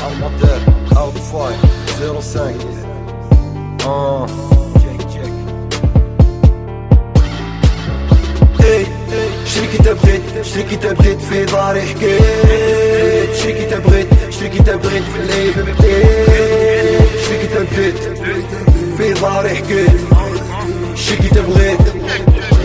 Armateur, Outfire, 05. Check. شري كي تبغيت، شري كي تبغيت في داري حكيت، شري كي تبغيت، شري كي تبغيت في الليل بديت، شري كي تبغيت في داري حكيت، شري كي تبغيت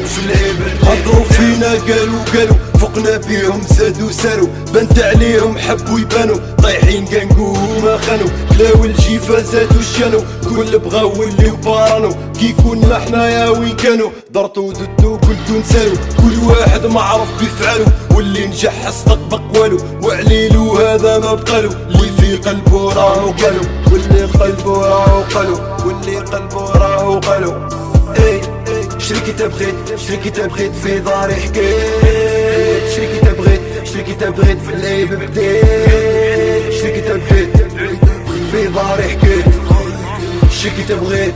في الليل بديت. هضروا فينا قالوا فوقنا بيهم زادوا ساروا، بنت عليهم حبوا يبانوا طايحين كنقو ما خانوا، كلاو الجيفة زادوا شانوا كل بغاو اللي بارانو، كي كنا حنايا وين كانوا ضرطوا زدوا قلتو نسالو، كل واحد معرف بيفعلو واللي نجح استقبق والو، وعليلو هذا ما بقالو اللي في قلبو راهو قالو، واللي قلبو راهو قالو، واللي قلبو راهو قالو. شري كي تبغيت، شري كي تبغيت في داري حكيت، شري كي تبغيت، شري كي تبغيت في الليل بديت، شري كي تبغيت في داري حكيت، شري كي تبغيت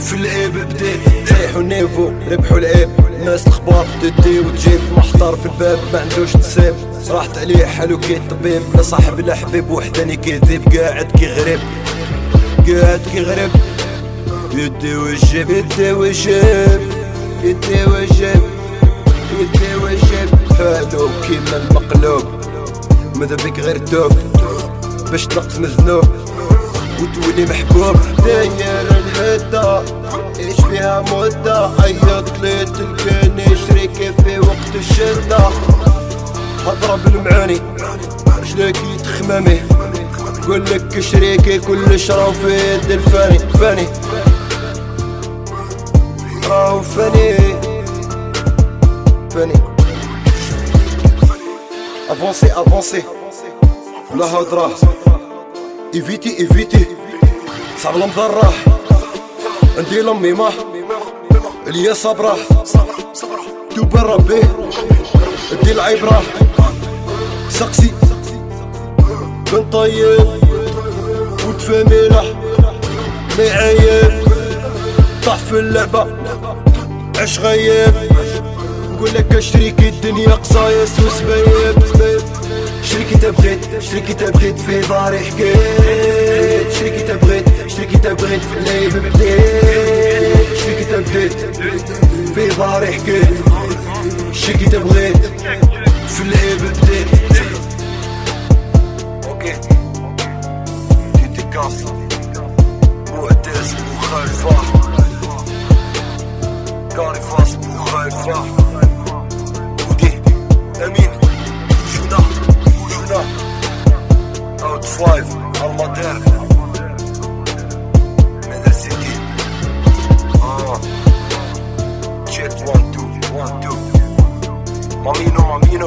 في الليل بديت. طيحوا نيفو ربحوا العيب، الناس الخبار تدي وتجيب، محضر في الباب ما عندوش نسيب، راحت عليه حالو كي الطبيب، لا صاحب لا حبيب وحداني كيذيب، قاعد كي غريب قاعد كي غريب، يدي وجيب يدي وجيب يدي وجيب يدي وجيب، حالو كيما المقلوب ماذا بك غير توب باش تنقص مذنوب وتولي محبوب. داير الهدى ايش فيها مدة، عيط لي تلقاني شريكي في وقت الشدة، هضرة بالمعاني رجليكي تخمامي، قولك شريكي كل شراو في يد الفاني، فاني راهو فاني افونسي ولا هضرة، ايفيتي صعب المضرة، عندي لامي ما اللي صبرة توبا ربي ادي العبرة، سقسي بن طيب وتفهمينا ما يعيب، طاح في اللعبة عش غيب، نقولك شريكي الدنيا قصايص وسبايب. شري كي تبغيت، شري كي تبغيت في داري حكيت، شري كي تبغيت، شري كي تبغيت في الليل بديت، شري كي تبغيت في داري حكيت، شري كي تبغيت في الليل بديت. اوكي ديديكاس معتز مخالفة كاريفاس مخالفة ودي امين جونا اوت فايف المدير من السيتي جيت 1 2 مامينو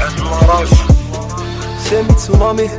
عند الراج سامي تسونامي